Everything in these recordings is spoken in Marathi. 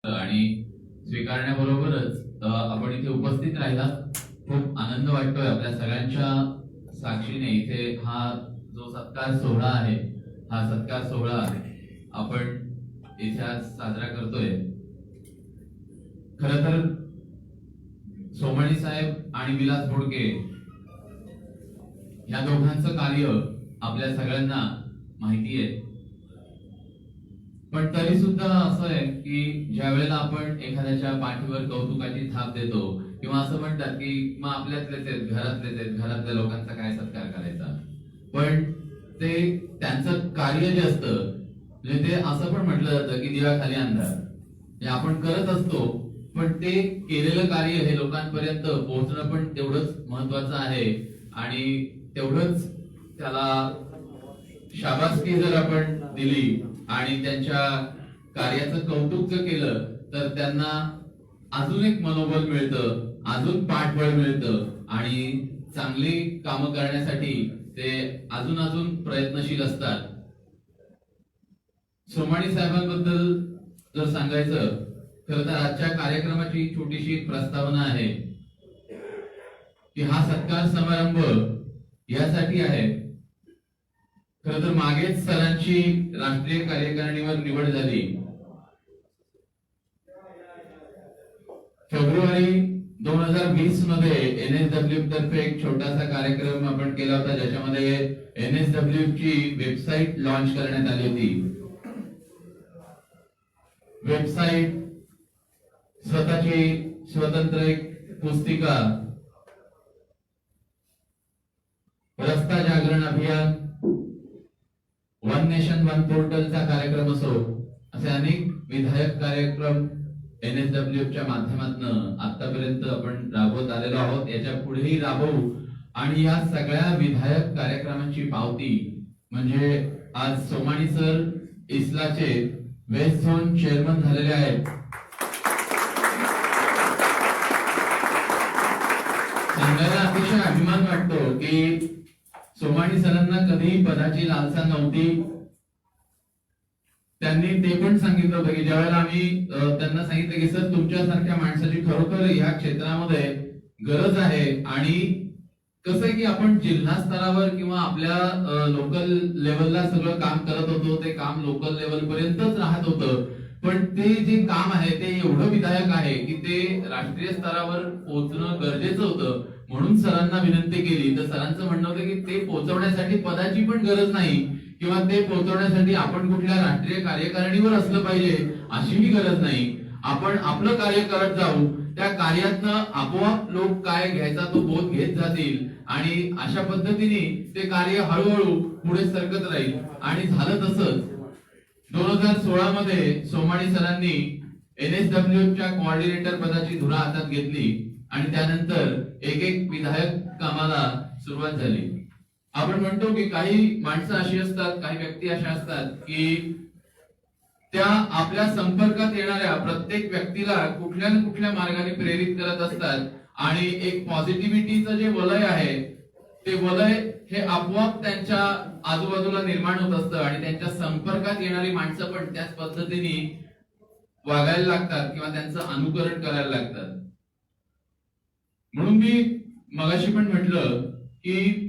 आणि स्वीकारण्याबरोबरच आपण इथे उपस्थित राहिला खूप आनंद वाटतोय आपल्या सगळ्यांच्या साक्षीने इथे हा जो सत्कार सोहळा आहे हा सत्कार सोहळा आपण इथे आज साजरा करतोय। खरं तर सोमणी साहेब आणि विलास बोडके या दोघांचं कार्य आपल्या सगळ्यांना माहिती आहे, पण तरी सुद्धा असं आहे की ज्या वेळेला आपण एखाद्याच्या पाठीवर कौतुकाची थाप देतो किंवा असं म्हणतात की मग आपल्यातलेच आहेत, घरातलेच आहेत, घरातल्या लोकांचा काय सत्कार करायचा, पण ते त्यांचं कार्य जे असतं म्हणजे ते असं पण म्हटलं जातं की दिव्याखाली अंधार, हे आपण करत असतो पण ते केलेलं कार्य हे लोकांपर्यंत पोहोचणं पण तेवढंच महत्वाचं आहे आणि तेवढंच त्याला शाबासकी जर आपण दिली आणि त्यांच्या कार्याचं कौतुक जर केलं तर त्यांना अजून एक मनोबल मिळतं, अजून पाठबळ मिळतं आणि चांगली कामं करण्यासाठी ते अजून अजून प्रयत्नशील असतात। सोमाणी साहेबांबद्दल जर सांगायचं खरं तर आजच्या कार्यक्रमाची छोटीशी प्रस्तावना आहे की हा सत्कार समारंभ यासाठी आहे, खरं तर मागेच सरांची राष्ट्रीय कार्यकारिणीवर निवड झाली। फेब्रुवारी 2020 मध्ये एनएसडब्ल्यू तर्फे एक छोटासा कार्यक्रम आपण केला होता ज्याच्यामध्ये एनएसडब्ल्यू ची वेबसाईट लॉन्च करण्यात आली होती। वेबसाईट, स्वतःची स्वतंत्र एक पुस्तिका, रस्ता जागरण अभियान, वन नेशन वन पोर्टलचा कार्यक्रम असो, असे अनेक विधायक कार्यक्रम एनएसडब्ल्यूच्या माध्यमातून आतापर्यंत आपण राबवत आलेलो आहोत, याच्या पुढेही राबवू। आणि या सगळ्या विधायक कार्यक्रमांची पावती म्हणजे आज सोमाणी सर इस्लाचे वेस्ट झोन चेअरमन झालेले आहेत। सांगायला अतिशय अभिमान वाटतो की सोमाणी सरांना कधी पदाची लालसा नव्हती। त्यांनी ते पण सांगितलं होतं की ज्यावेळेला आम्ही त्यांना सांगितलं की सर तुमच्यासारख्या माणसाची खरोखर या क्षेत्रामध्ये गरज आहे आणि कसं आहे की आपण जिल्हा स्तरावर किंवा आपल्या लोकल लेवलला सगळं काम करत होतो, ते काम लोकल लेवल पर्यंतच राहत होतं, पण ते जे काम आहे ते एवढं विधायक आहे की ते राष्ट्रीय स्तरावर पोहोचणं गरजेचं होतं। म्हणून सरांना विनंती केली तर सरांचं म्हणणं होतं की ते पोहोचवण्यासाठी पदाची पण गरज नाही किंवा ते पोहोचवण्यासाठी आपण कुठल्या राष्ट्रीय कार्यकारिणीवर असलं पाहिजे अशीही गरज नाही, आपण आपलं कार्य करत जाऊ, त्या कार्यातनं आपोआप लोक काय घ्यायचा तो बोध घेत जातील आणि अशा पद्धतीने ते कार्य हळूहळू पुढे सरकत राहील। आणि झालं तसंच 2016 मध्ये सोमाणी सरांनी एनएसडब्ल्यूच्या कोऑर्डिनेटर पदाची धुरा हातात घेतली आणि त्यानंतर एक एक विधायक कामाला सुरुवात झाली। आपण म्हणतो की काही माणसं अशी असतात, काही व्यक्ती अशा असतात की त्या आपल्या संपर्कात येणाऱ्या प्रत्येक व्यक्तीला कुठल्या ना कुठल्या मार्गाने प्रेरित करत असतात आणि एक पॉझिटिव्हिटीचं जे वलय आहे ते वलय हे आपोआप त्यांच्या आजूबाजूला निर्माण होत असतं आणि त्यांच्या संपर्कात येणारी माणसं पण त्याच पद्धतीने वागायला लागतात किंवा त्यांचं अनुकरण करायला लागतात। म्हणून मी मगाशी पण म्हटलं की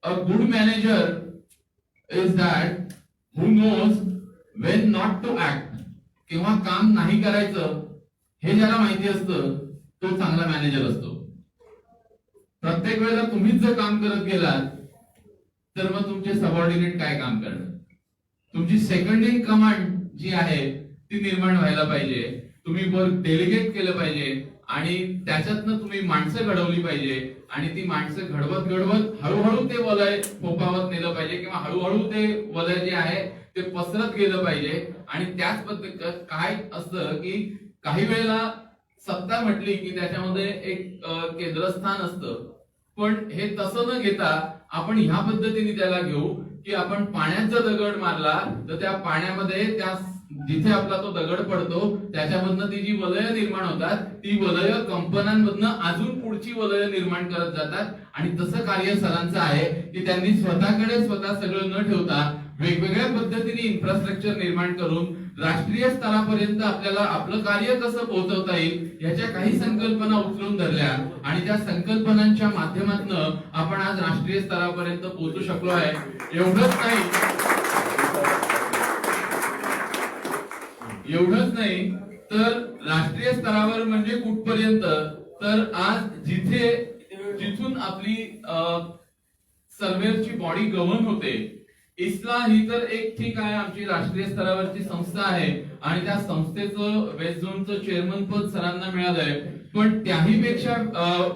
a good manager is that who knows when not to act, किंवा काम नाही करायचं हे ज्याला माहिती असतं तो चांगला मॅनेजर असतो। प्रत्येक वेळेला तुम्हीच जर काम करत गेलात तर मग तुमचे सबऑर्डिनेट काय काम करणार, तुमची सेकंड इन कमांड जी आहे ती निर्माण व्हायला पाहिजे, तुम्ही वर्क डेलिगेट केलं पाहिजे आणि त्याच्यातनं तुम्ही माणसं घडवली पाहिजे आणि ती माणसं घडवत घडवत हळूहळू ते वलय फोपावत नेलं पाहिजे किंवा हळूहळू ते वलय जे आहे ते पसरत गेलं पाहिजे। आणि त्याच पद्धतीने काय असतं की काही वेळेला सत्ता म्हटली की त्याच्यामध्ये एक केंद्रस्थान असतं, पण हे तसं न घेता आपण ह्या पद्धतीने त्याला घेऊ की आपण पाण्याचा दगड मारला तर त्या पाण्यामध्ये त्या जिथे आपला तो दगड पडतो त्याच्यामधनं ती जी वलय निर्माण होतात ती वलय कंपन्यांमधनं अजून पुढची वलय निर्माण करत जातात। आणि तसं कार्य सरांचं आहे की त्यांनी स्वतः सगळं न ठेवता वेगवेगळ्या पद्धतीने इन्फ्रास्ट्रक्चर निर्माण करून राष्ट्रीय स्तरापर्यंत आपल्याला आपलं कार्य कसं पोहोचवता येईल याच्या काही संकल्पना उचलून धरल्या आणि त्या संकल्पनांच्या माध्यमातून आपण आज राष्ट्रीय स्तरापर्यंत पोहोचू शकलो आहे. एवढंच नाही तर राष्ट्रीय स्तरावर म्हणजे कुठपर्यंत, तर आज जिथून आपली सर्वेची बॉडी गव्हर्न होते, इस्ला ही तर एक ठीक आहे, आमची राष्ट्रीय स्तरावरची संस्था आहे आणि त्या संस्थेचं वेस्ट झोनचं चेअरमन पद सरांना मिळालंय. पण त्याही पेक्षा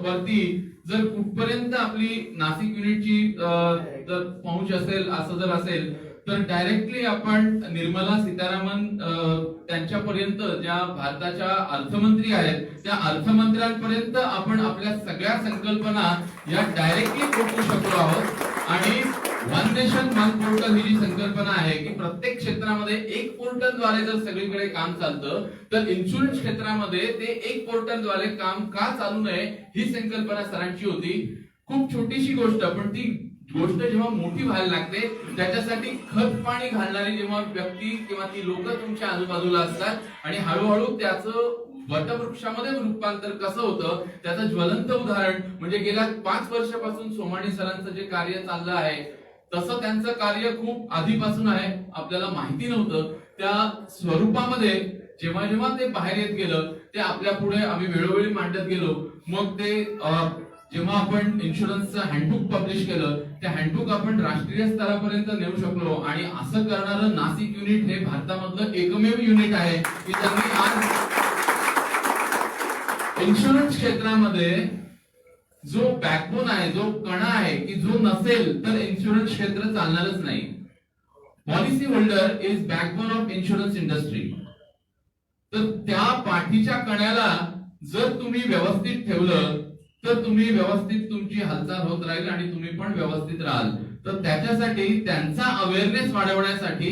वरती जर कुठपर्यंत आपली नाशिक युनिटची जर पहुंच असेल, असं जर असेल तर डायरेक्टली आपण निर्मला सीतारामन त्यांच्यापर्यंत, ज्या भारताच्या अर्थमंत्री आहेत, त्या अर्थमंत्र्यांपर्यंत आपण आपल्या सगळ्या संकल्पना या डायरेक्टली पोहोचू शकलो आहोत. आणि वन नेशन वन पोर्टल ही जी संकल्पना आहे की प्रत्येक क्षेत्रामध्ये एक पोर्टलद्वारे जर सगळीकडे काम चालतं, तर इन्शुरन्स क्षेत्रामध्ये ते एक पोर्टलद्वारे काम का चालू नये ही संकल्पना सरांची होती. खूप छोटीशी गोष्ट, पण ती गोष्ट जेव्हा मोठी व्हायला लागते त्याच्यासाठी खत पाणी घालणारी जेव्हा व्यक्ती किंवा ती लोक तुमच्या आजूबाजूला असतात आणि हळूहळू त्याचं वटवृक्षामध्ये रूपांतर कसं होतं त्याचं ज्वलंत उदाहरण म्हणजे गेल्या 5 वर्षापासून सोमाणी सरांचं जे कार्य चाललं आहे, तसं त्यांचं कार्य खूप आधीपासून आहे, आपल्याला माहिती नव्हतं. त्या स्वरूपामध्ये जेव्हा जेव्हा ते बाहेर येत गेलं ते आपल्या पुढे आम्ही वेळोवेळी मांडत गेलो. मग ते जेव्हा आपण इन्शुरन्सचं हँडबुक पब्लिश केलं, त्या हँडबुक आपण राष्ट्रीय स्तरापर्यंत नेऊ शकलो. आणि असं करणारं नाशिक युनिट हे भारतामधलं एकमेव युनिट आहे की त्यांनी आज इन्शुरन्स क्षेत्रामध्ये जो बॅकबोन आहे, जो कणा आहे की जो नसेल तर इन्शुरन्स क्षेत्र चालणारच नाही. Policy holder is backbone of insurance industry. तर त्या पाठीच्या कण्याला जर तुम्ही व्यवस्थित ठेवलं तर तुम्ही व्यवस्थित तुमची हालचाल होत राहील आणि तुम्ही पण व्यवस्थित राहाल. तर त्याच्यासाठी त्यांचा अवेअरनेस वाढवण्यासाठी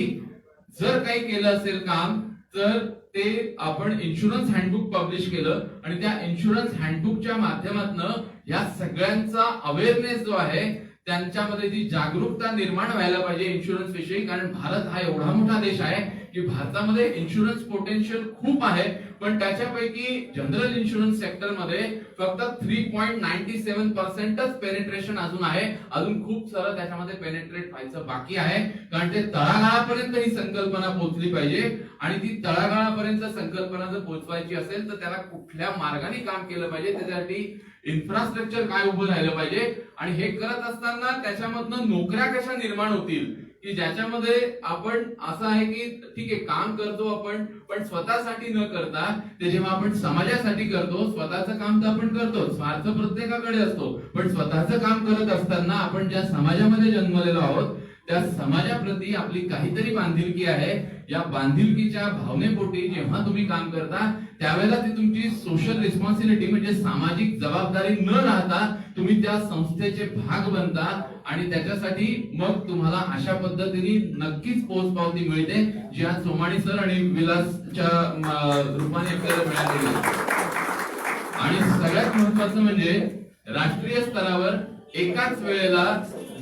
जर काही केलं असेल काम, तर ते आपण इन्शुरन्स हँडबुक पब्लिश केलं आणि त्या इन्शुरन्स हँडबुकच्या माध्यमातून या सगळ्यांचा अवेअरनेस जो आहे त्यांच्यामध्ये जी जागरूकता निर्माण व्हायला पाहिजे इन्शुरन्स विषयी. कारण भारत हा एवढा मोठा देश आहे की भारतामध्ये इन्शुरन्स पोटेन्शियल खूप आहे, पण त्याच्यापैकी जनरल इन्शुरन्स सेक्टर मध्ये फक्त 3.97% पेनिट्रेशन अजून आहे. अजून खूप सारं त्याच्यामध्ये पेनिट्रेट व्हायचं बाकी आहे. कारण ते तळागाळापर्यंत ही संकल्पना पोहोचली पाहिजे आणि ती तळागाळापर्यंत संकल्पना जर पोहोचवायची असेल तर त्याला कुठल्या मार्गाने काम केलं पाहिजे, त्याच्यासाठी इन्फ्रास्ट्रक्चर काय उभं राहिलं पाहिजे. आणि हे करत असताना त्याच्यामधनं नोकऱ्या कशा निर्माण होतील की ज्याच्यामध्ये आपण असं आहे की ठीक आहे काम करतो आपण, पण स्वतःसाठी न करता ते जेव्हा आपण समाजासाठी करतो, स्वतःचं काम तर आपण करतो, स्वार्थ प्रत्येकाकडे असतो, पण स्वतःचं काम करत असताना आपण ज्या समाजामध्ये जन्मलेलो आहोत त्या समाजाप्रती आपली काहीतरी बांधिलकी आहे. या बांधिलकीच्या भावनेपोटी जेव्हा तुम्ही काम करता त्यावेळेला ती तुमची सोशल रिस्पॉन्सिबिलिटी म्हणजे सामाजिक जबाबदारी न राहता तुम्ही त्या संस्थेचे भाग बनता आणि त्याच्यासाठी मग तुम्हाला अशा पद्धतीने नक्कीच पोचपावती मिळते जी आज सोमाणी सर आणि विलासच्या रूपाने आपल्याला मिळालेली. आणि सगळ्यात महत्वाचं म्हणजे राष्ट्रीय स्तरावर एकाच वेळेला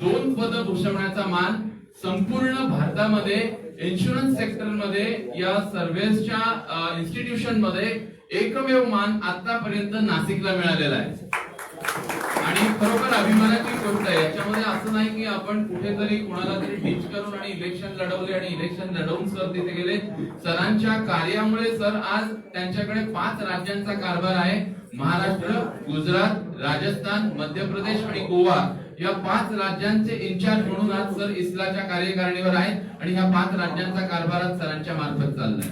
2 पद भूषवण्याचा मान संपूर्ण भारतामध्ये इन्शुरन्स सेक्टर मध्ये या सर्व्हिसच्या इन्स्टिट्यूशन मध्ये एकमेव मान आतापर्यंत नाशिकला मिळालेला आहे. आणि खरोखर अभिमानाची गोष्ट आहे. याच्यामध्ये असं नाही की आपण कुठेतरी कोणाला तरी टीच करून आणि इलेक्शन लढवले आणि इलेक्शन लढवून सर तिथे गेले. सरांच्या कार्यामुळे सर आज त्यांच्याकडे 5 राज्यांचा कारभार आहे. महाराष्ट्र, गुजरात, राजस्थान, मध्य प्रदेश आणि गोवा या 5 राज्यांचे इन्चार्ज म्हणून आज सर इस्लाच्या कार्यकारिणीवर आहेत आणि ह्या 5 राज्यांचा कारभार आज सरांच्या मार्फत चाललाय.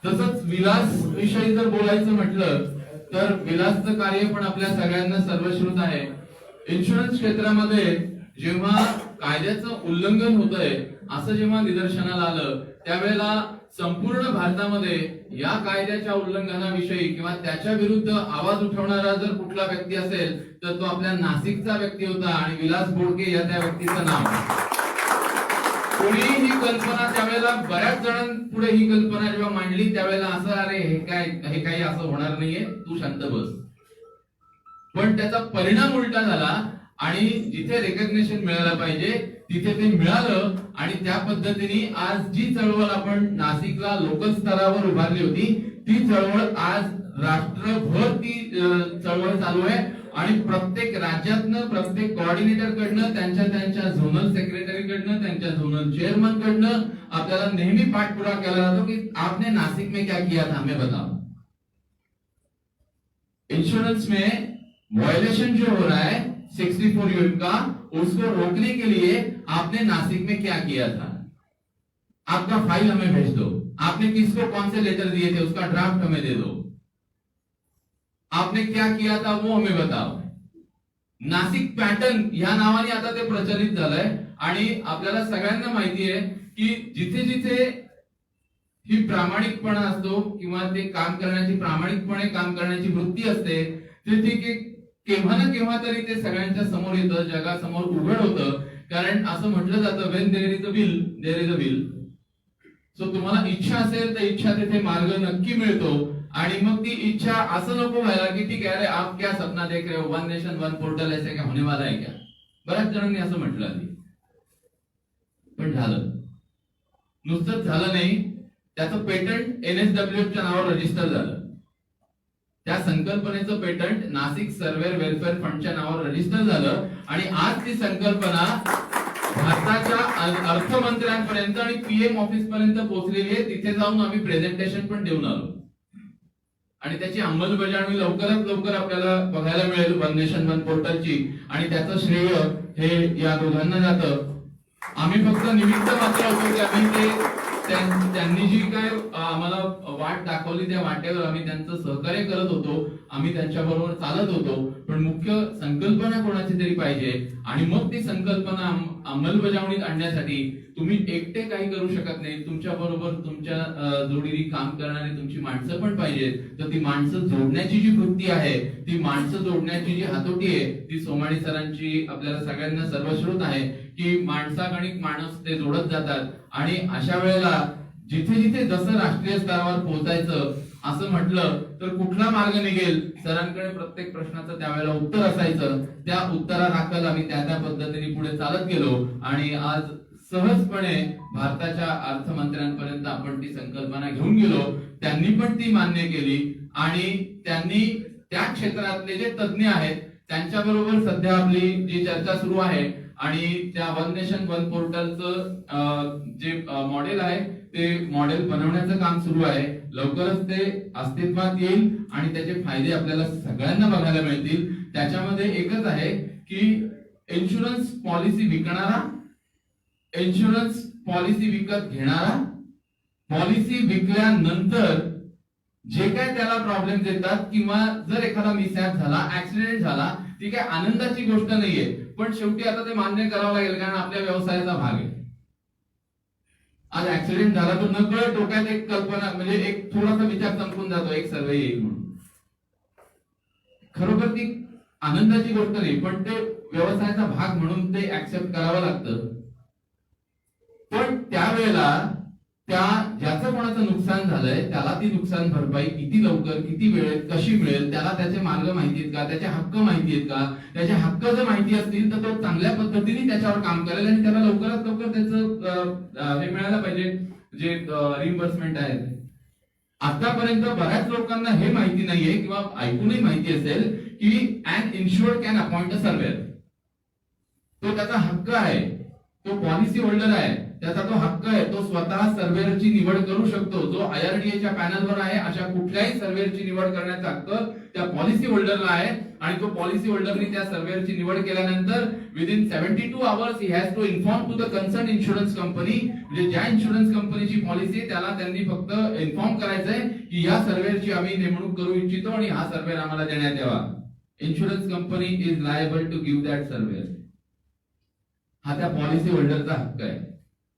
तसंच विलास विषयी जर बोलायचं म्हटलं तर विलासचं कार्य पण आपल्या सगळ्यांना सर्वश्रुत आहे. इन्शुरन्स क्षेत्रामध्ये जेव्हा कायद्याचं उल्लंघन होतंय असं जेव्हा निदर्शनाला आलं त्यावेळेला संपूर्ण भारतामध्ये या कायद्याच्या उल्लंघनाविषयी किंवा त्याच्या विरुद्ध आवाज उठवणारा जर कुठला व्यक्ती असेल तर तो आपल्या नाशिकचा व्यक्ती होता आणि विलास बोडके या त्या व्यक्तीचं नाव. कोणी ही कल्पना त्यावेळेला बऱ्याच जणांपुढे ही कल्पना जेव्हा मांडली त्यावेळेला असं अरे हे काही असं होणार नाहीये, तू शांत बस. पण त्याचा परिणाम उलटा झाला आणि जिथे रेकग्निशन मिळायला पाहिजे तिथे ते मिळालं आणि त्या पद्धतीने आज जी चळवळ आपण नाशिकला लोकल स्तरावर उभारली होती ती चळवळ आज राष्ट्रभर ती चळवळ चालू आहे आणि प्रत्येक राज्यातनं प्रत्येक कोऑर्डिनेटर कडनं त्यांच्या झोनल सेक्रेटरी कडनं त्यांच्या झोनल चेअरमन कडनं आपल्याला नेहमी पाठपुरावा केला जातो की आपने नासिक में क्या किया था हमें बताओ। इंश्योरेंस में वायलेशन जो हो रहा है 64 यूनिट का उसको रोकने के लिए आपने नासिक में क्या किया था, आपका फाइल हमें भेज दो, आपने किसको कौन से लेटर दिए थे उसका ड्राफ्ट हमें दे दो, आपने क्या किया था वो हमें बताओ। नासिक पॅटर्न या नावाने आता ते प्रचलित झालंय आणि आपल्याला सगळ्यांना माहिती आहे की जिथे जिथे ही प्रामाणिकपणा असतो किंवा ते काम करण्याची प्रामाणिकपणे काम करण्याची वृत्ती असते तिथे केव्हा ना केव्हा तरी ते सगळ्यांच्या समोर येतं, जगासमोर उघड होतं। कारण असं म्हटलं जातं when there is a will there is a will. So तुम्हाला इच्छा असेल तर इच्छा तिथे मार्ग नक्की मिळतो आणि मग ती इच्छा असं नको व्हायला की ठीक आहे अरे आप क्या सपना देख रहे हो, वन नेशन वन पोर्टल ऐसे क्या होने वाला है क्या, बऱ्याच जणांनी असं म्हटलं आधी, पण झालं नुसतंच झालं नाही, त्याचं पेटंट NSWF च्या नावावर रजिस्टर झालं, त्या संकल्पनेचं पेटंट नाशिक सर्व्हेअर वेलफेअर फंडच्या नावावर रजिस्टर झालं आणि आज ती संकल्पना भारताच्या अर्थमंत्र्यांपर्यंत आणि PM ऑफिस पर्यंत पोहोचलेली आहे। तिथे जाऊन आम्ही प्रेझेंटेशन पण देऊन आलो आणि त्याची अंमलबजावणी लवकरात लवकर आपल्याला बघायला मिळेल वन नेशन वन पोर्टलची आणि त्याचं श्रेय हे या दोघांना जातं। आम्ही फक्त निमित्त मात्र होतो की आम्ही ते त्यांनी जी काय आम्हाला वाट दाखवली त्या वाटेवर आम्ही त्यांचं सहकार्य करत होतो, आम्ही त्यांच्याबरोबर चालत होतो, पण मुख्य संकल्पना कोणाची तरी पाहिजे आणि मग ती संकल्पना अंमलबजावणीत आणण्यासाठी तुम्ही एकटे काही करू शकत नाही, तुमच्या बरोबर तुमच्या जोडीने काम करणारी तुमची माणसं पण पाहिजेत। तर ती माणसं जोडण्याची जी वृत्ती आहे, ती माणसं जोडण्याची जी हातोटी आहे ती सोमाणी सरांची आपल्याला सगळ्यांना सर्वश्रुत आहे की माणसागणिक माणूस ते जोडत जातात आणि अशा वेळेला जिथे जिथे जसं राष्ट्रीय स्तरावर पोहोचायचं असं म्हटलं तर कुठला मार्ग निघेल, सरांकडे प्रत्येक प्रश्नाचं त्यावेळेला उत्तर असायचं, त्या उत्तरादाखल आम्ही त्या पद्धतीने पुढे चालत गेलो आणि आज सहजपणे भारताच्या अर्थमंत्र्यांपर्यंत आपण ती संकल्पना घेऊन गेलो। त्यांनी पण ती मान्य केली आणि त्यांनी त्या क्षेत्रातले जे तज्ञ आहेत त्यांच्याबरोबर सध्या आपली जी चर्चा सुरू आहे आणि त्या वन नेशन वन पोर्टलचं जे मॉडेल आहे ते मॉडेल बनवण्याचं काम सुरू आहे। लवकरच ते अस्तित्वात येईल आणि त्याचे फायदे आपल्याला सगळ्यांना बघायला मिळतील। त्याच्यामध्ये एकच आहे की इन्शुरन्स पॉलिसी विकणारा, इन्शुरन्स पॉलिसी विकत घेणारा, पॉलिसी विकल्यानंतर जे काय त्याला प्रॉब्लेम येतात किंवा जर एखादा मिसहॅप झाला, ऍक्सिडेंट झाला, ती काय आनंदाची गोष्ट नाहीये, पण शेवटी आता ते मान्य करावं लागेल कारण आपल्या व्यवसायाचा भाग आहे। आज ऍक्सिडेंट झाला तर नकळत डोक्यात एक कल्पना म्हणजे एक थोडासा विचार चमकून जातो एक सर्वे येईल म्हणून, खरोखर ती आनंदाची गोष्ट नाही, पण ते व्यवसायाचा भाग म्हणून ते ऍक्सेप्ट करावं लागतं। पण त्यावेळेला त्या ज्याचं कोणाचं नुकसान झालंय त्याला ती नुकसान भरपाई किती लवकर किती वेळेत कशी मिळेल, त्याला त्याचे मार्ग माहिती आहेत का, त्याचे हक्क माहिती आहेत का, त्याचे हक्क जर माहिती असतील तर तो चांगल्या पद्धतीने त्याच्यावर काम करेल आणि त्याला लवकरात लवकर त्याचं हे मिळायला पाहिजे जे रिइंबर्समेंट आहे। आतापर्यंत बऱ्याच लोकांना हे माहिती नाहीये किंवा ऐकूनही माहिती असेल की an insured can appoint a surveyor, तो त्याचा हक्क आहे, तो पॉलिसी होल्डर आहे, त्याचा तो हक्क आहे, तो स्वतः सर्वेअरची निवड करू शकतो। जो IRDA च्या पॅनलवर आहे अशा कुठल्याही सर्वेअरची निवड करण्याचा हक्क त्या पॉलिसी होल्डरला आहे आणि तो पॉलिसी होल्डरने त्या सर्वेअरची निवड केल्यानंतर within 72 hours he has to inform to the concern insurance company, म्हणजे ज्या इन्शुरन्स कंपनीची पॉलिसी आहे त्याला त्यांनी फक्त इन्फॉर्म करायचंय की या सर्वेअरची आम्ही नेमणूक करू इच्छितो आणि हा सर्वेअर आम्हाला देण्यात यावा। Insurance company is liable to give that surveyor, हा त्या पॉलिसी होल्डरचा हक्क आहे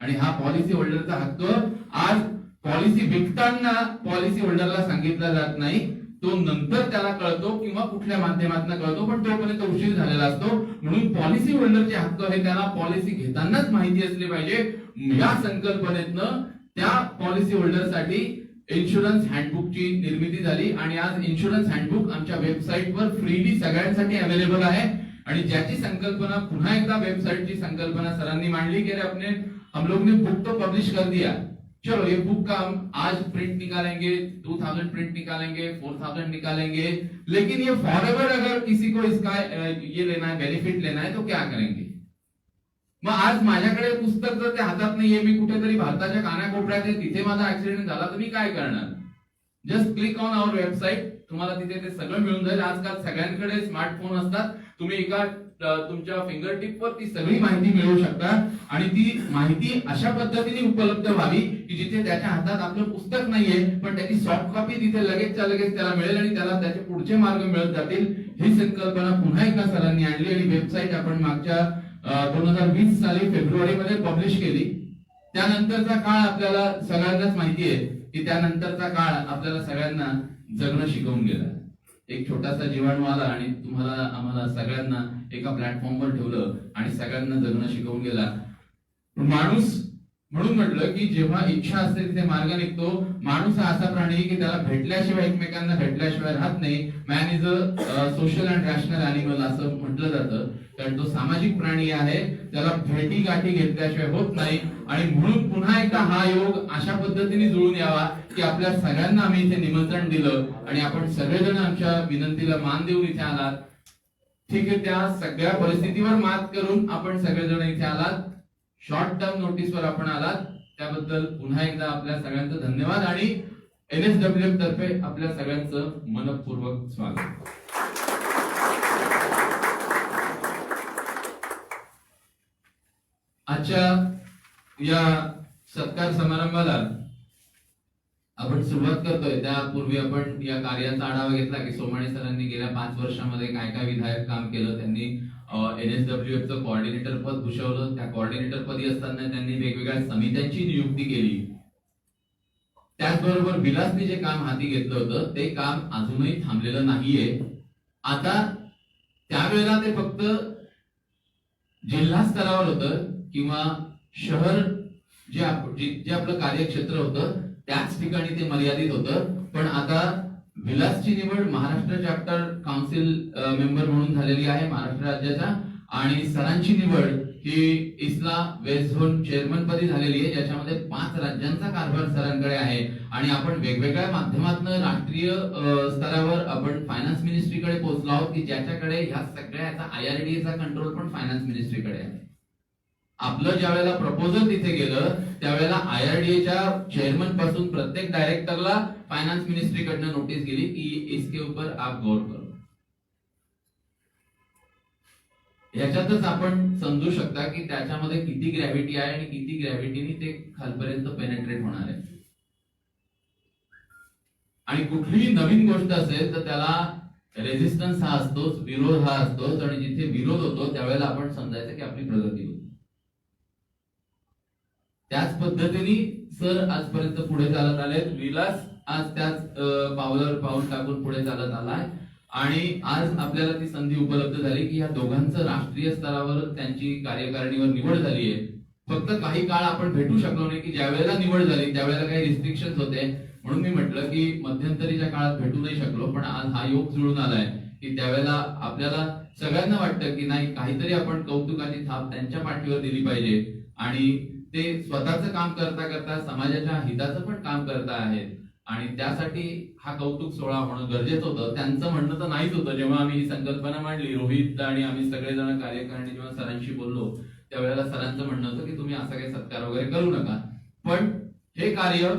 आणि हा पॉलिसी होल्डरचा हक्क आज पॉलिसी विकताना पॉलिसी होल्डरला सांगितला जात नाही, तो नंतर त्याला कळतो किंवा कुठल्या माध्यमातून कळतो, पण तोपर्यंत उशीर झालेला असतो। म्हणून पॉलिसी होल्डरचे हक्क हे त्याला पॉलिसी घेतानाच माहिती असली पाहिजे। या संकल्पनेतनं त्या पॉलिसी होल्डरसाठी इन्शुरन्स हँडबुकची निर्मिती झाली आणि आज इन्शुरन्स हँडबुक आमच्या वेबसाईटवर फ्रीली सगळ्यांसाठी अवेलेबल आहे। आणि ज्याची संकल्पना पुन्हा एकदा वेबसाईटची संकल्पना सरांनी मांडली की अरे अपने हम लोग ने बुक तो पब्लिश कर दिया, चलो ये बुक का हम आज प्रिंट निकालेंगे, 2000 प्रिंट निकालेंगे, 4000 निकालेंगे, लेकिन ये फॉरएवर अगर किसी को इसका ये लेना है, बेनिफिट लेना है तो क्या करेंगे? मग आज माझ्याकडे पुस्तक जर त्या हातात नाहीये, मी कुठेतरी भारताच्या कानाकोपऱ्यात आहे, तिथे माझा ऍक्सिडेंट झाला तर मी काय करणार? Just click on our website, तुम्हाला तिथे ते सगळं मिळून जाईल. आजकाल सगळ्यांकडे स्मार्टफोन असतात, तुम्ही एका तुमच्या फिंगर टिपवर ती सगळी माहिती मिळवू शकता आणि ती माहिती अशा पद्धतीने उपलब्ध व्हावी की जिथे त्याच्या हातात आपलं पुस्तक नाहीये पण त्याची सॉफ्ट कॉपी तिथे लगेचच्या लगेच त्याला मिळेल आणि त्याला त्याचे पुढचे मार्ग मिळत जातील. ही संकल्पना पुन्हा एकदा सरांनी आणली आणि वेबसाईट आपण मागच्या 2020 साली फेब्रुवारीमध्ये पब्लिश केली. त्यानंतरचा काळ आपल्याला सगळ्यांनाच माहिती आहे की त्यानंतरचा काळ आपल्याला सगळ्यांना जगणं शिकवून गेला. एक छोटासा जीवाणू आला आणि तुम्हाला आम्हाला सगळ्यांना एका प्लॅटफॉर्मवर ठेवलं आणि सगळ्यांना जगणं शिकवून गेला. माणूस म्हणून म्हटलं की जेव्हा इच्छा असते तिथे मार्ग निघतो. माणूस हा असा प्राणी की त्याला भेटल्याशिवाय, एकमेकांना भेटल्याशिवाय राहत नाही. Man is a social and rational animal असं म्हटलं जातं, कारण तो सामाजिक प्राणी आहे, त्याला भेटी गाठी घेतल्याशिवाय होत नाही. आणि म्हणून पुन्हा एकदा हा योग अशा पद्धतीने जुळून यावा की आपल्या सगळ्यांना आम्ही इथे निमंत्रण दिलं आणि आपण सगळेजण आमच्या विनंतीला मान देऊन इथे आलात. ठीक आहे, त्या सगळ्या परिस्थितीवर मात करून आपण सगळेजण इथे आलात, शॉर्ट टर्म नोटीसवर आपण आलात, त्याबद्दल पुन्हा एकदा आपल्या सगळ्यांचं धन्यवाद आणि NSWF तर्फे आपल्या सगळ्यांचं मनपूर्वक स्वागत. आजच्या या सत्कार समारंभाला आपण सुरुवात करतोय त्यापूर्वी आपण या कार्याचा आढावा घेतला की सोमाणी सरांनी गेल्या 5 वर्षांमध्ये काय काय विधायक काम केलं. त्यांनी NSWF चं कोऑर्डिनेटर पद भूषवलं. त्या कोऑर्डिनेटर पदी असताना त्यांनी वेगवेगळ्या समित्यांची नियुक्ती केली. त्याचबरोबर विलासने जे काम हाती घेतलं होतं ते काम अजूनही थांबलेलं नाहीये. आता त्यावेळेला ते फक्त जिल्हा स्तरावर होतं किंवा शहर जे आपलं कार्यक्षेत्र होतं त्याच ठिकाणी ते मर्यादित होतं. पण आता विलासची निवड महाराष्ट्र चॅप्टर काउन्सिल मेंबर म्हणून झालेली आहे महाराष्ट्र राज्याचा आणि सरांची निवड ही इस्ला वेस्ट झोन चेअरमन पदी झालेली आहे, ज्याच्यामध्ये 5 राज्यांचा कारभार सरांकडे आहे. आणि आपण वेगवेगळ्या माध्यमातून राष्ट्रीय स्तरावर आपण फायनान्स मिनिस्ट्रीकडे पोहोचलो आहोत की ज्याच्याकडे ह्या सगळ्याचा IRDA चा कंट्रोल पण फायनान्स मिनिस्ट्रीकडे आहे. आपलं ज्या वेळेला प्रपोजल तिथे गेलं त्यावेळेला IRDA च्या चेअरमन पासून प्रत्येक डायरेक्टरला फायनान्स मिनिस्ट्री कडनं नोटीस गेली की इसके ऊपर आप गौर करो. याच्यातच आपण समजू शकता की त्याच्यामध्ये किती ग्रॅव्हिटी आहे आणि किती ग्रॅव्हिटीने ते खालपर्यंत पेनेट्रेट होणार आहे. आणि कुठलीही नवीन गोष्ट असेल तर त्याला रेझिस्टन्स हा असतोच, विरोध हा असतोच. आणि जिथे विरोध होतो त्यावेळेला आपण समजायचं की आपली प्रगती होती. त्याच पद्धतीने सर आजपर्यंत पुढे चालत आलेत. विलास आज त्याच पावलावर पाऊल टाकून पुढे चालत आलाय आणि आज आपल्याला ती संधी उपलब्ध झाली की या दोघांचं राष्ट्रीय स्तरावर त्यांची कार्यकारिणीवर निवड झाली आहे. फक्त काही काळ आपण भेटू शकलो नाही की ज्या वेळेला निवड झाली त्यावेळेला काही रिस्ट्रिक्शन्स होते, म्हणून मी म्हटलं की मध्यंतरीच्या काळात भेटू नाही शकलो. पण आज हा योग जुळून आलाय की त्यावेळेला आपल्याला सगळ्यांना वाटतं की नाही काहीतरी आपण कौतुकाची थाप त्यांच्या पाठीवर दिली पाहिजे आणि ते स्वतःचं काम करता करता समाजाच्या हिताचं पण काम करता आहेत आणि त्यासाठी हा कौतुक सोहळा होणं गरजेचं होतं. त्यांचं म्हणणं तर नाहीच होतं. जेव्हा आम्ही ही संकल्पना मांडली, रोहित आणि आम्ही सगळेजण कार्यकारिणी जेव्हा सरांशी बोललो त्यावेळेला सरांचं म्हणणं होतं की तुम्ही असा काही सत्कार वगैरे करू नका, पण हे कार्य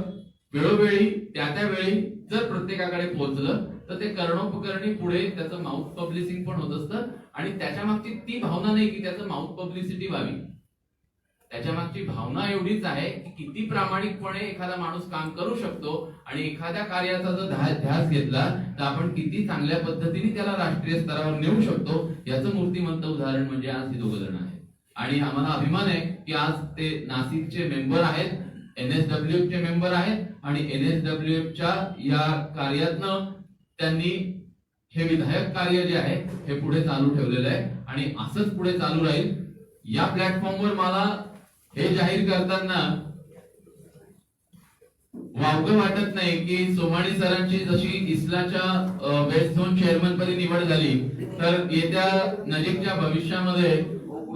वेळोवेळी त्या वेळी जर प्रत्येकाकडे पोहोचलं तर ते कर्णोपकरणी पुढे त्याचं माउथ पब्लिसिंग पण होत असतं. आणि त्याच्या मागची ती भावना नाही की त्याचं माउथ पब्लिसिटी व्हावी, त्याच्या मागची भावना एवढीच आहे की किती प्रामाणिकपणे एखादा माणूस काम करू शकतो आणि एखाद्या कार्याचा जर ध्यास घेतला तर आपण किती चांगल्या पद्धतीने त्याला राष्ट्रीय स्तरावर नेऊ शकतो याचं मूर्तिमंत उदाहरण म्हणजे आज ही दोघं जण आहेत. आणि आम्हाला अभिमान आहे की आज ते नाशिकचे मेंबर आहेत, NSWF चे मेंबर आहेत आणि NSWF च्या या कार्यातनं त्यांनी हे विधायक कार्य जे आहे हे पुढे चालू ठेवलेलं आहे आणि असंच पुढे चालू राहील. या प्लॅटफॉर्मवर मला हे जाहीर करताना वावगं वाटत नाही की सोमाणी सरांची जशी इस्लाच्या वेस्ट झोन चेअरमन पदी निवड झाली तर येत्या नजीकच्या भविष्यामध्ये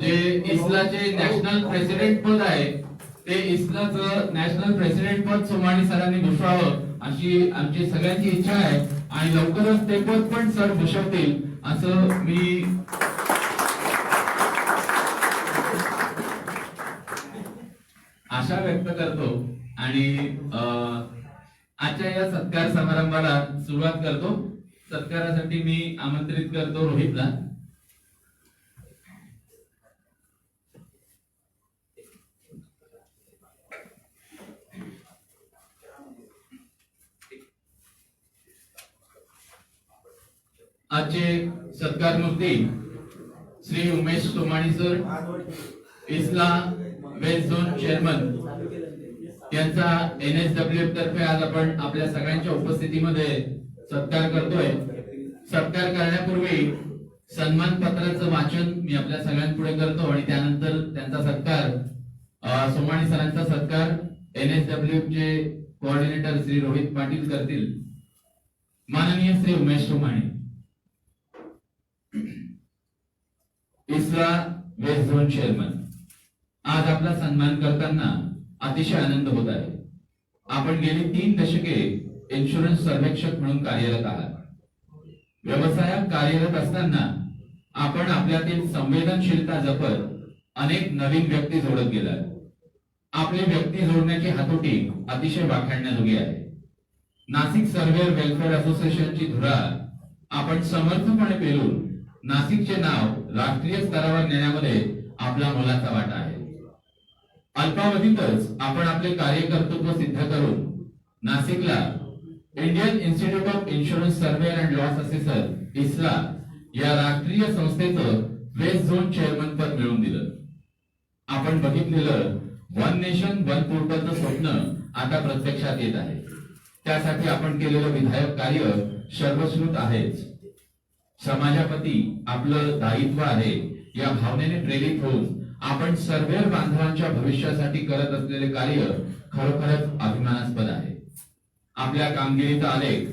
जे इस्लाचे नॅशनल प्रेसिडेंट पद आहे ते इस्लाचं नॅशनल प्रेसिडेंट पद सोमाणी सरांनी भूषवावं अशी आमची सगळ्यांची इच्छा आहे आणि लवकरच ते पद पण सर भूषवतील असं मी आशा व्यक्त करतो आणि आजच्या या सत्कार समारंभाला सुरुवात करतो। सत्कारासाठी मी आमंत्रित करतो रोहितला। आजचे सत्कार मूर्ती Shri Umesh Somani sir, ISLA west zone chairman यांचा NSWF तर्फे आज आपण आपल्या सगळ्यांच्या उपस्थितीमध्ये सत्कार करतोय। सत्कार करण्यापूर्वी सन्मान पत्राचं वाचन मी आपल्या सगळ्यांपुढे करतो आणि त्यानंतर त्यांचा सत्कार सोमाणी सरांचा सत्कार NSWF चे कोऑर्डिनेटर श्री रोहित पाटील करतील। माननीय Shri Umesh Somani, ISLA west zone chairman, आज आपला सन्मान करताना अतिशय आनंद होत आहे। आपण गेली 3 दशके इन्शुरन्स सर्वेक्षक म्हणून कार्यरत आहात। व्यवसायात कार्यरत असताना आपण आपल्यातील संवेदनशीलता जपत अनेक नवीन व्यक्ती जोडत गेलात। आपली व्यक्ती जोडण्याची हातोटी अतिशय वाखाणण्याजोगी आहे। नाशिक सर्व्हेयर वेलफेअर असोसिएशनची धुरा आपण समर्थपणे पेलून नाशिकचे नाव राष्ट्रीय स्तरावर नेण्यामध्ये आपला मोलाचा वाटा आहे। अल्पावधीतच आपण आपले कार्यकर्तृत्व सिद्ध करून नाशिकला Indian institute of insurance surveyor and loss assessor ISLA या राष्ट्रीय संस्थेचं वेस्ट झोन चेअरमन पद मिळवून दिलं। आपण बघितलेलं वन नेशन वन पोर्टलचं स्वप्न आता प्रत्यक्षात येत आहे। त्यासाठी आपण केलेलं विधायक कार्य सर्वश्रुत आहेच। समाजाप्रती आपलं दायित्व आहे या भावनेने प्रेरित होऊन आपण सर्व्हेयर बांधवांच्या भविष्यासाठी करत असलेले कार्य खरोखरच अभिमानास्पद आहे। आपल्या कामगिरीचा आलेख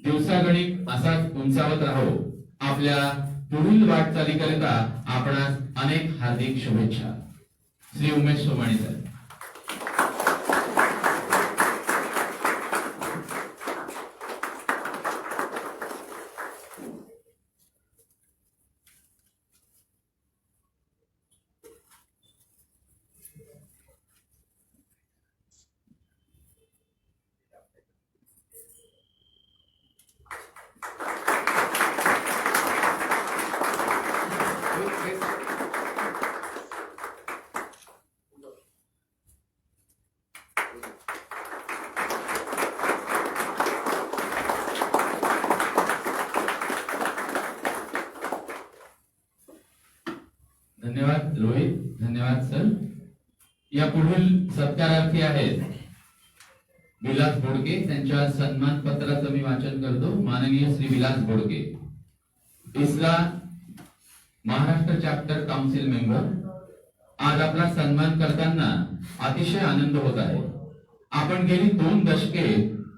दिवसागणिक असाच उंचावत राहो। आपल्या पुढील वाटचालीकरिता आपणास अनेक हार्दिक शुभेच्छा। श्री उमेश सोमाणी सर। धन्यवाद रोहित, धन्यवाद सर। या पुढील सत्कारार्थी आहेत विलास बोडके, त्यांच्या सन्मान पत्राचं मी वाचन करतो। माननीय श्री विलास बोडके, इस्ला महाराष्ट्र चॅप्टर काउन्सिल मेंबर, आज आपला सन्मान करताना अतिशय आनंद होत आहे। आपण गेली 2 दशके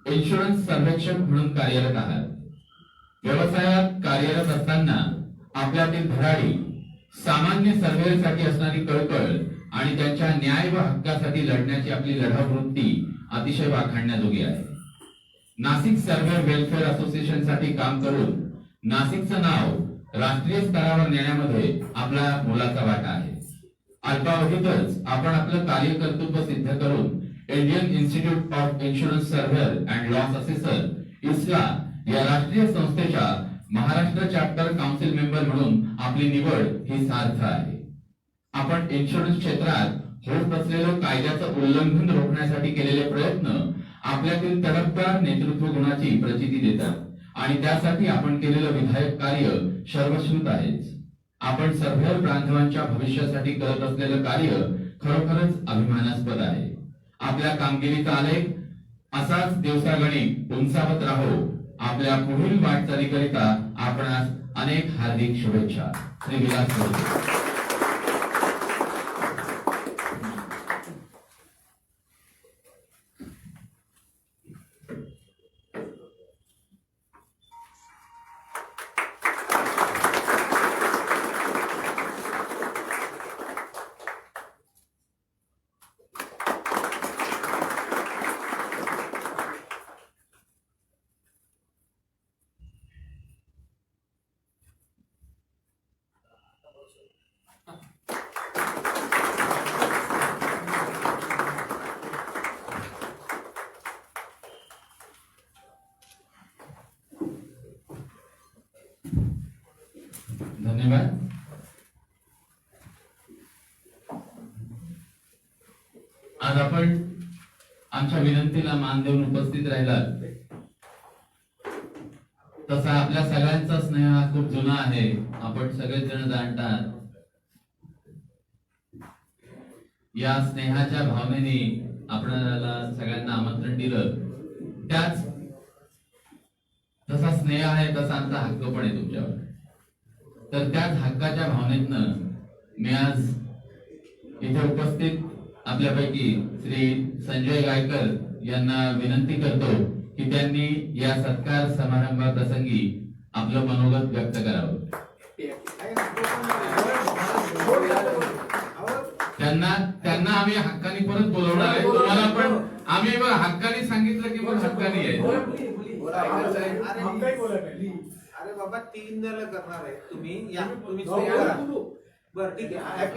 इन्शुरन्स सर्वेक्षक म्हणून कार्यरत आहात। व्यवसायात कार्यरत असताना आपल्यातील धडाडी, सामान्य सर्व्हेयरसाठी असणारी कळकळ आणि त्यांच्या न्याय व हक्कासाठी लढण्याची आपली लढाऊ वृत्ती अतिशय वाखाणण्याजोगी आहे। नाशिक सर्व्हेयर वेलफेअर असोसिएशन साठी काम करून नाशिकचं नाव राष्ट्रीय स्तरावर नेण्यामध्ये आपला मोलाचा वाटा आहे। अल्पावधीतच आपण आपलं कार्यकर्तृत्व सिद्ध करून Indian institute of insurance surveyor and loss assessor ISLA या राष्ट्रीय संस्थेच्या महाराष्ट्र चॅप्टर काउन्सिल मेंबर म्हणून आपली निवड ही सार्थ आहे। आपण इन्शुरन्स क्षेत्रात होत असलेलं कायद्याचं उल्लंघन रोखण्यासाठी केलेले प्रयत्न आपल्यातील तडफदार नेतृत्व गुणाची प्रचिती देतात आणि त्यासाठी आपण केलेलं विधायक कार्य सर्वश्रुत आहेच। आपण सर्व्हेयर बांधवांच्या भविष्यासाठी करत असलेलं कार्य खरोखरच अभिमानास्पद आहे। आपल्या कामगिरीचा आलेख असाच दिवसागणिक उंचावत राहो। आपल्या पुढील वाटचालीकरिता आपणास अनेक हार्दिक शुभेच्छा। श्री विलास बोडके। धन्यवाद. आज आपण आमच्या विनंतीला मान देऊन उपस्थित राहिलात. तसा आपल्या सगळ्यांचा स्नेह हा खूप जुना आहे, आपण सगळेच जण जाणतात. या स्नेहाच्या भावनेने आपल्याला सगळ्यांना आमंत्रण दिलं. त्याच जसा स्नेह आहे तसा आमचा हक्क पण आहे तुमच्यावर. तर त्याच हक्काच्या भावनेतनं मी आज इथे उपस्थित आपल्यापैकी श्री संजय गायकर यांना विनंती करतो की त्यांनी या सत्कार समारंभाप्रसंगी आपलं मनोगत व्यक्त करावं. त्यांना आम्ही हक्काने परत बोलवणार आहे. तुम्हाला पण आम्ही हक्काने सांगितलं की मग हक्काने आहे. अरे बाबा 3 जण करणार आहे तुम्ही या तुम्ही बरं ठीक आहे.